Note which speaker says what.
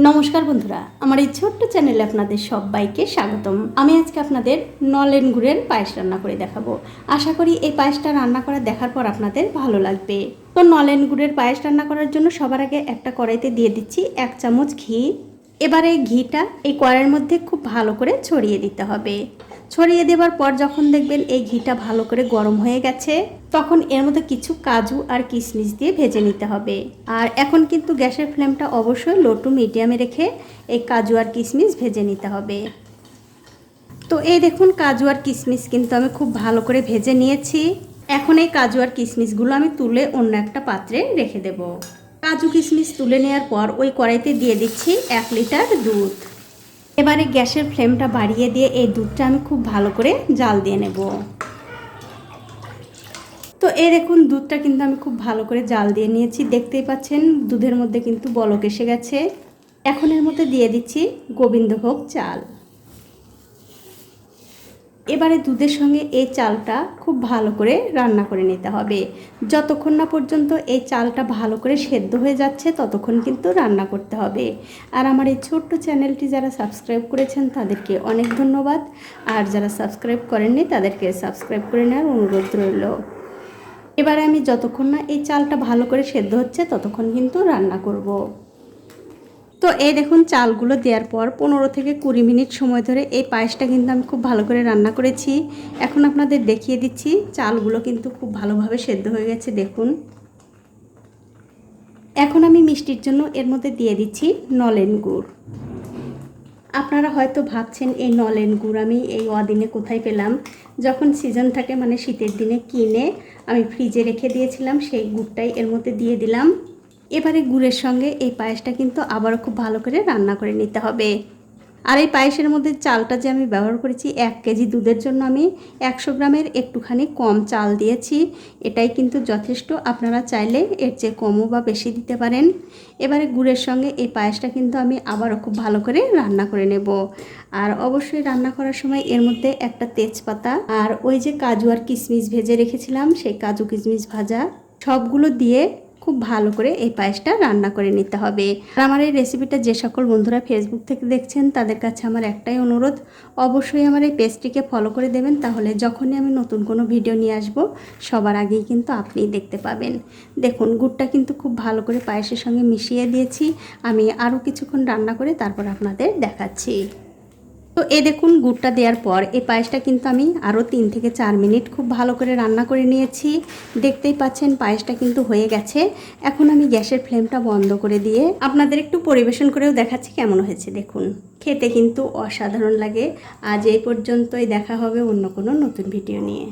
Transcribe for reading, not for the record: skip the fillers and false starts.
Speaker 1: নমস্কার বন্ধুরা, আমার এই ছোট্ট চ্যানেলে আপনাদের সবাইকে স্বাগতম। আমি আজকে আপনাদের নলেন গুড়ের পায়েস রান্না করে দেখাবো। আশা করি এই পায়েসটা রান্না করে দেখার পর আপনাদের ভালো লাগবে। তো নলেন গুড়ের পায়েস রান্না করার জন্য সবার আগে একটা কড়াইতে দিয়ে দিচ্ছি 1 চামচ ঘি। এবারে ঘিটা এই কড়াইয়ের মধ্যে খুব ভালো করে ছড়িয়ে দিতে হবে। ছড়িয়ে দেওয়ার পর যখন দেখবেন এই ঘিটা ভালো করে গরম হয়ে গেছে, তখন এর মধ্যে কিছু কাজু আর কিশমিশ দিয়ে ভেজে নিতে হবে। আর এখন কিন্তু গ্যাসের ফ্লেমটা অবশ্যই লো টু মিডিয়ামে রেখে এই কাজু আর কিশমিশ ভেজে নিতে হবে। তো এই দেখুন, কাজু আর কিশমিশ কিন্তু আমি খুব ভালো করে ভেজে নিয়েছি। এখন এই কাজু আর কিশমিশগুলো আমি তুলে অন্য একটা পাত্রে রেখে দেব। কাজু কিশমিশ তুলে নেওয়ার পর ওই কড়াইতে দিয়ে দিচ্ছি 1 লিটার দুধ। এবারে গ্যাসের ফ্লেমটা বাড়িয়ে দিয়ে এই দুধটা আমি খুব ভালো করে জাল দিয়ে নেব। তো এই দেখুন, দুধটা কিন্তু আমি খুব ভালো করে জাল দিয়ে নিয়েছি। দেখতেই পাচ্ছেন দুধের মধ্যে কিন্তু বলক এসে গেছে। এখন এর মধ্যে দিয়ে দিচ্ছি গোবিন্দভোগ চাল। এবারে দুধের সঙ্গে এই চালটা খুব ভালো করে রান্না করে নিতে হবে। যতক্ষণ না পর্যন্ত এই চালটা ভালো করে সেদ্ধ হয়ে যাচ্ছে ততক্ষণ কিন্তু রান্না করতে হবে। আর আমার এই ছোট্ট চ্যানেলটি যারা সাবস্ক্রাইব করেছেন তাদেরকে অনেক ধন্যবাদ। আর যারা সাবস্ক্রাইব করেননি তাদেরকে সাবস্ক্রাইব করে নেওয়ার অনুরোধ রইল। এবারে আমি যতক্ষণ না এই চালটা ভালো করে সেদ্ধ হচ্ছে ততক্ষণ কিন্তু রান্না করব। তো এই দেখুন, চালগুলো দেওয়ার পর 15 থেকে 20 মিনিট সময় ধরে এই পায়েসটা কিন্তু আমি খুব ভালো করে রান্না করেছি। এখন আপনাদের দেখিয়ে দিচ্ছি, চালগুলো কিন্তু খুব ভালোভাবে সেদ্ধ হয়ে গেছে। দেখুন, এখন আমি মিষ্টির জন্য এর মধ্যে দিয়ে দিচ্ছি নলেন গুড়। আপনারা হয়তো ভাবছেন এই নলেন গুড় আমি এই অদিনে কোথায় পেলাম। যখন সিজন থাকে, মানে শীতের দিনে কিনে আমি ফ্রিজে রেখে দিয়েছিলাম, সেই গুড়টাই এর মধ্যে দিয়ে দিলাম। এবারে গুড়ের সঙ্গে এই পায়েসটা কিন্তু আবারও খুব ভালো করে রান্না করে নিতে হবে। আর এই পায়েসের মধ্যে চালটা যে আমি ব্যবহার করেছি, 1 কেজি দুধের জন্য আমি 100 গ্রামের একটুখানি কম চাল দিয়েছি। এটাই কিন্তু যথেষ্ট। আপনারা চাইলে এর চেয়ে কমও বা বেশি দিতে পারেন। এবারে গুড়ের সঙ্গে এই পায়েসটা কিন্তু আমি আবারও খুব ভালো করে রান্না করে নেব। আর অবশ্যই রান্না করার সময় এর মধ্যে একটা তেজপাতা আর ওই যে কাজু আর কিশমিশ ভেজে রেখেছিলাম, সেই কাজু কিশমিশ ভাজা সবগুলো দিয়ে খুব ভালো করে এই পায়েসটা রান্না করে নিতে হবে। আর আমার এই রেসিপিটা যে সকল বন্ধুরা ফেসবুক থেকে দেখছেন তাদের কাছে আমার একটাই অনুরোধ, অবশ্যই আমার এই পেজটিকে ফলো করে দেবেন। তাহলে যখনই আমি নতুন কোনো ভিডিও নিয়ে আসব সবার আগেই কিন্তু আপনিই দেখতে পাবেন। দেখুন, গুড়টা কিন্তু খুব ভালো করে পায়েসের সঙ্গে মিশিয়ে দিয়েছি। আমি আরও কিছুক্ষণ রান্না করে তারপর আপনাদের দেখাচ্ছি। তো এই দেখুন, গুড়টা দেওয়ার পর এই পায়েসটা কিন্তু আমি আরও 3 থেকে 4 মিনিট খুব ভালো করে রান্না করে নিয়েছি। দেখতেই পাচ্ছেন পায়েসটা কিন্তু হয়ে গেছে। এখন আমি গ্যাসের ফ্লেমটা বন্ধ করে দিয়ে আপনাদের একটু পরিবেশন করেও দেখাচ্ছি কেমন হয়েছে। দেখুন, খেতে কিন্তু অসাধারণ লাগে। আজ এই পর্যন্তই, দেখা হবে অন্য কোনো নতুন ভিডিও নিয়ে।